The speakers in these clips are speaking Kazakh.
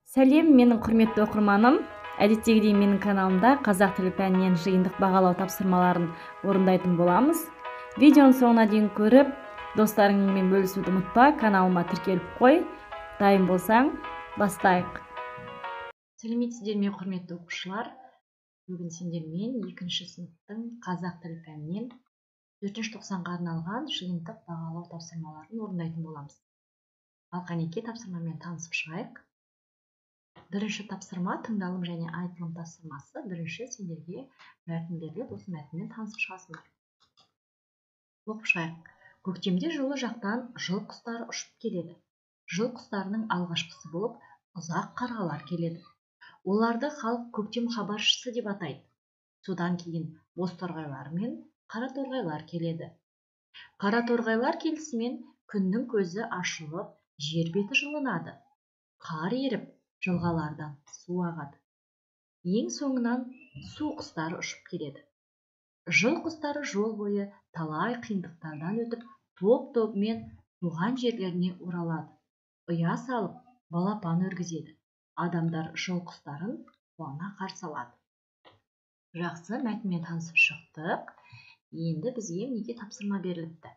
Сәлем, менің құрметті оқырманым. Әдеттегідей менің каналымда қазақ тілі пәнінен жиынтық бағалау тапсырмаларын орындайтын боламыз. Видеоның соңына дейін көріп, достарыңмен бөлісуді ұмытпа, каналыма тіркеліп қой. Дайын болсаң, бастайық. Сәлеметсіздер ме, құрметті оқушылар? Бүгін сендермен 2-ші сыныптың қазақ тілі пәнінен 4-ші тоқсанға арналған жиынтық бағалау тапсырмаларын орындайтын боламыз. Ал қанекей тапсырмамен танысып шығайық. Бірінші тапсырма тыңдалым және айтылым тапсырмасы. Бірінші сендерге мәтін беріліп, осы мәтінмен танысып шығасыңдар. Оқып шығайық. Көктемде жылы жақтан жыл құстары ұшып келеді. Жыл құстарының алғашқысы болып ұзақ қарғалар келеді. Оларды халық көктем хабаршысы деп атайды. Содан кейін боз торғайлар мен қара торғайлар келеді. Қара торғайлар келісімен күннің көзі ашылып, жер беті жылынады. Қар еріп, жылғалардан су ағады. Ең соңынан су құстары ұшып келеді. Жыл құстары жол бойы талай қиындықтардан өтіп, топ-тобымен туған жерлеріне оралады. Ұя салып, балапан өргізеді. Адамдар жыл құстарын қуана қарсы алады. Жақсы, мәтінмен танысып шықтық. Енді бізге неге тапсырма беріліпті?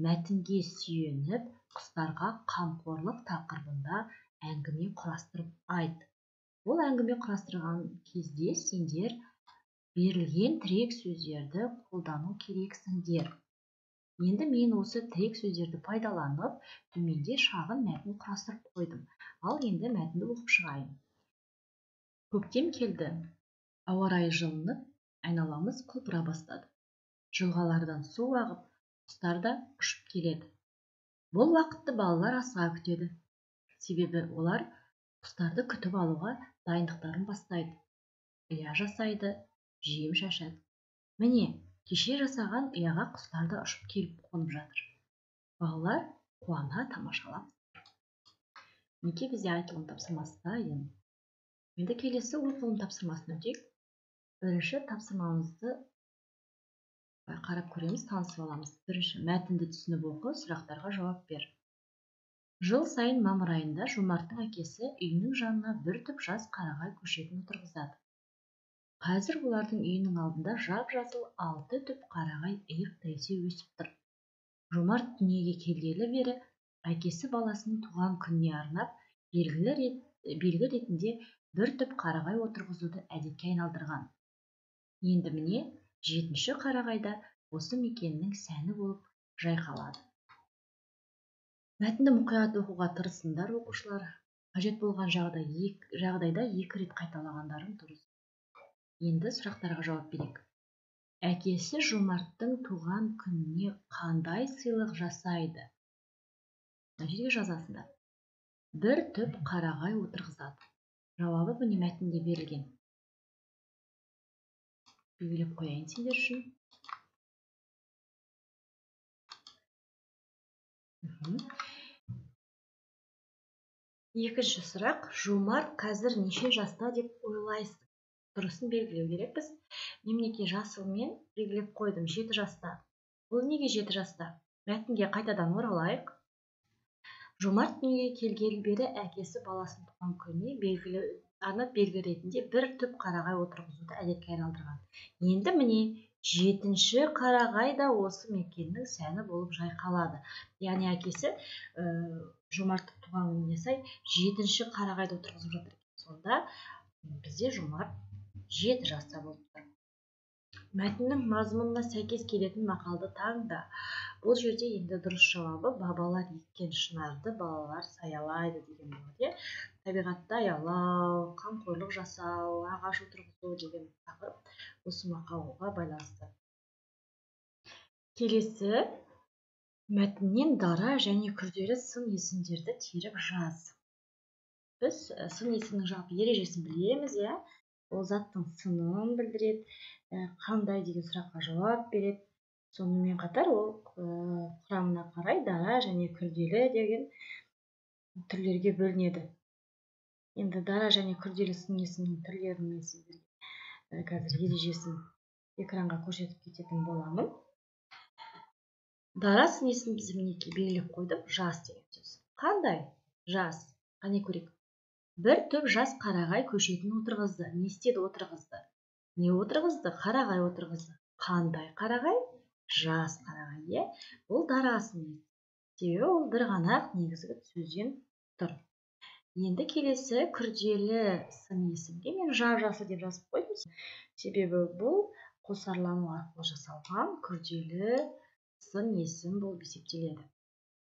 Мәтінге сүйеніп, құстарға қамқорлық тақырыбында әңгіме құрастырып айт. Ол әңгіме құрастырған кезде сендер берілген тірек сөздерді қолдану керексіңдер. Енді мен осы тірек сөздерді пайдаланып, төменде шағын мәтін құрастырып қойдым. Ал енді мәтінді оқып шығайын. Көктем келді. Ауа райы жылынып, айналамыз құлпыра бастады. Жылғалардан су ағып, құстар да ұшып келеді. Бұл уақытты балалар асыға күтеді. Себебі олар құстарды күтіп алуға дайындықтарын бастайды. Ұя жасайды, жем шашады. Міне, кеше жасаған ұяға құстар да ұшып келіп қонып жатыр. Балалар қуана тамашалап. Неге бізде айтылым тапсырмасы дайын? Енді келесі оқылым тапсырмасын өтейік. Бірінші тапсырмамызды қарап көреміз, танысып аламыз. Бірінші, мәтінді түсініп оқы, сұрақтарға жауап бер. Жыл сайын мамыр айында Жомарттың әкесі үйінің жанына бір түп жас қарағай көшетін отырғызады. Қазір олардың үйінің алдында жап-жасыл 6 түп қарағай иық тіресе өсіп тұр. Жомарт дүниеге келгелі бері әкесі баласының туған күніне арнап белгі ретінде бір түп қарағай отырғызуды әдетке айналдырған. Енді міне 7-ші қарағайда осы мекеннің сәні болып жайқалады. Мәтінді мұқият оқуға тырысыңдар, оқушылар. Қажет болған жағдайда 2 рет қайталағандарың дұрыс. Енді сұрақтарға жауап берейік. Әкесі Жомарттың туған күніне қандай сыйлық жасайды? Мына жерге жазасыңдар. Бір түп қарағай отырғызады. Жауабы міне мәтінде берілген. Белгілеп қояйын сендер үшін. Екінші сұрақ. Жомарт қазір неше жаста деп ойлайсың? Дұрысын белгілеу керекпіз. Неменеке жасылмен белгілеп қойдым, 7 жаста. Бұл неге 7 жаста? Мәтінге қайтадан оралайық. Жомарт дүниеге келгелі бері әкесі баласының туған күніне белгі ретінде бір түп қарағай отырғызуды әдетке айналдырған. Енді міне 7-ші қарағай да осы мекеннің сәні болып жайқалады. Яғни әкесі Жомарттың туған күніне сай 7-ші қарағайды отырғызып жатыр. Сонда бізде Жомарт 7 жаста болып тұр. Мәтіннің мазмұнына сәйкес келетін мақалды таңда. Бұл жерде енді дұрыс жауабы бабалар еккен шынарды балалар саялайды деген болады. Табиғатта аялау, қамқорлық жасау, ағаш отырғызу деген тақырып осы мақалға байланысты. Келесі мәтіннен дара және күрделі сын есімдерді теріп жаз. Біз сын есімнің жалпы ережесін білеміз, ол заттың сынын білдіреді, қандай деген сұраққа жауап береді. Сонымен қатар ол құрамына қарай дара және күрделі деген түрлерге бөлінеді. Енді дара және күрделі сын есімнің түрлерінің қазір ережесін экранға көрсетіп кететін боламын. Дара сын есімін біз мінекей белгілеп қойдық, жас деген сөз. Қандай? Жас. Қане көрейік. Бір топ жас қарағай көшетін отырғызды. Не істеді? Отырғызды. Не отырғызды? Қарағай отырғызды. Қандай қарағай? Жас қарағай, иә. Бұл дарасын. Себебі ол бір ғана негізгі сөзден тұр. Енді келесі күрделі сын есімге мен жап-жасыл деп жазып қойдым. Себебі бұл қосарлану арқылы жасалған күрделі сын есім болып есептеледі.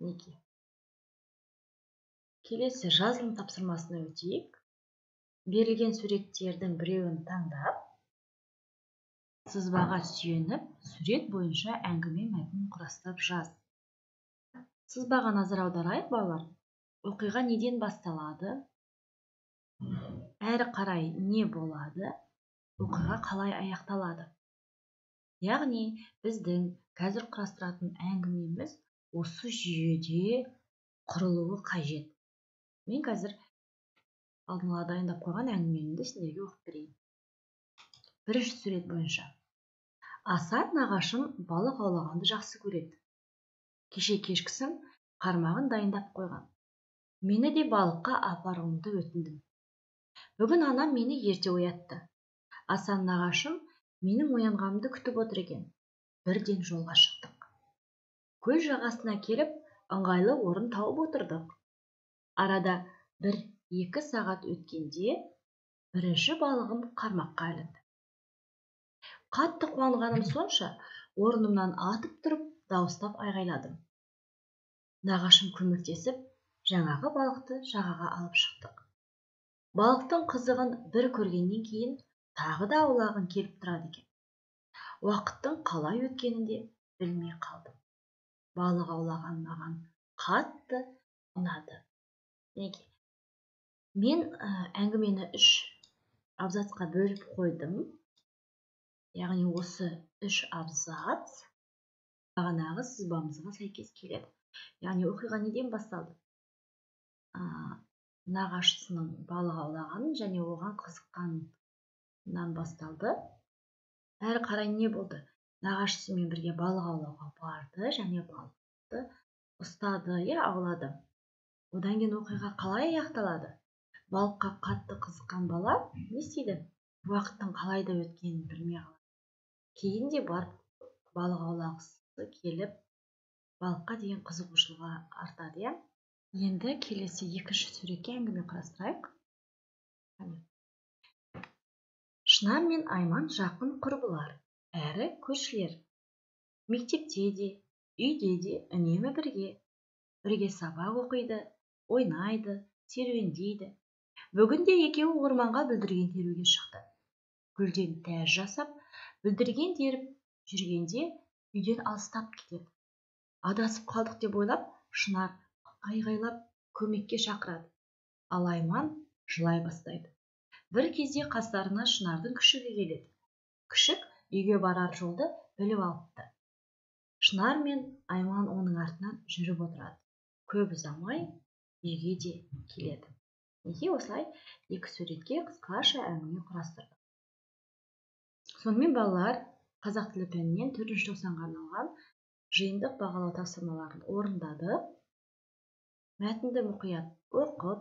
Неге? Келесі жазылым тапсырмасына өтейік. Берілген суреттердің біреуін таңдап, сызбаға сүйеніп, сурет бойынша әңгіме мәтінін құрастырып жаз. Сызбаға назар аударайық, балалар. Оқиға неден басталады? Әрі қарай не болады? Оқиға қалай аяқталады? Яғни, біздің қазір құрастыратын әңгімеміз осы жүйеде құрылуы қажет. Мен қазір алдын ала дайындап қойған әңгімемді сендерге оқып берейін. Бірінші сурет бойынша. Асан нағашым балық аулағанды жақсы көреді. Кеше кешкісін қармағын дайындап қойған. Мені де балыққа апаруымды өтіндім. Бүгін анам мені ерте оятты. Асан нағашым менің оянғанымды күтіп отыр екен. Бірден жолға шықтық. Көл жағасына келіп, ыңғайлы орын тауып отырдық. Арада 1-2 сағат өткенде бірінші балығым қармаққа ілінді. Қатты қуанғаным сонша, орнымнан атып тұрып, дауыстап айғайладым. Нағашым көмектесіп, жаңағы балықты жағаға алып шықтық. Балықтың қызығын бір көргеннен кейін тағы да аулағым келіп тұрады екен. Уақыттың қалай өткенін де білмей қалдым. Балық аулаған маған қатты ұнады. Неге? Мен әңгімені 3 абзацқа бөліп қойдым. Яғни осы 3 абзац бағанағы сызбамызға сәйкес келеді. Яғни оқиға неден басталды? Нағашысының балық аулағанын және оған қызыққанынан басталды. Әрі қарай не болды? Нағашысымен бірге балық аулауға барды және балықты ұстады, аулады. Одан кейін оқиға қалай аяқталады? Балыққа қатты қызыққан бала не істейді? Уақыттың қалай да өткенін білмей қалады. Кейін де барып балық аулағысы келіп, балыққа деген қызығушылығы артады, иә? Енді келесі екінші суретке әңгіме құрастырайық. Шынар мен Айман жақын құрбылар, әрі көршілер. Мектепте де, үйде де үнемі бірге сабақ оқиды, ойнайды, серуендейді. Бүгін де екеуі орманға бүлдірген теруге шықты. Гүлден тәж жасап, бүлдірген теріп жүргенде үйден алыстап кетеді. Адасып қалдық деп ойлап, Шынар айғайлап көмекке шақырады. Ал Айман жылай бастайды. Бір кезде қастарына Шынардың күшігі келеді. Күшік үйге барар жолды біліп алыпты. Шынар мен Айман оның артынан жүріп отырады. Көп ұзамай үйге де келеді. Неге осылай екі суретке қысқаша әңгіме құрастырдық. Сонымен балалар қазақ тілі пәнінен 4-ші тоқсанға арналған жиынтық бағалау тапсырмаларын орындады. Мәтінді мұқият оқып,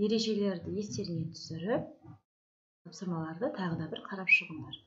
ережелерді естеріңе түсіріп, тапсырмаларды тағы да бір қарап шығыңдар.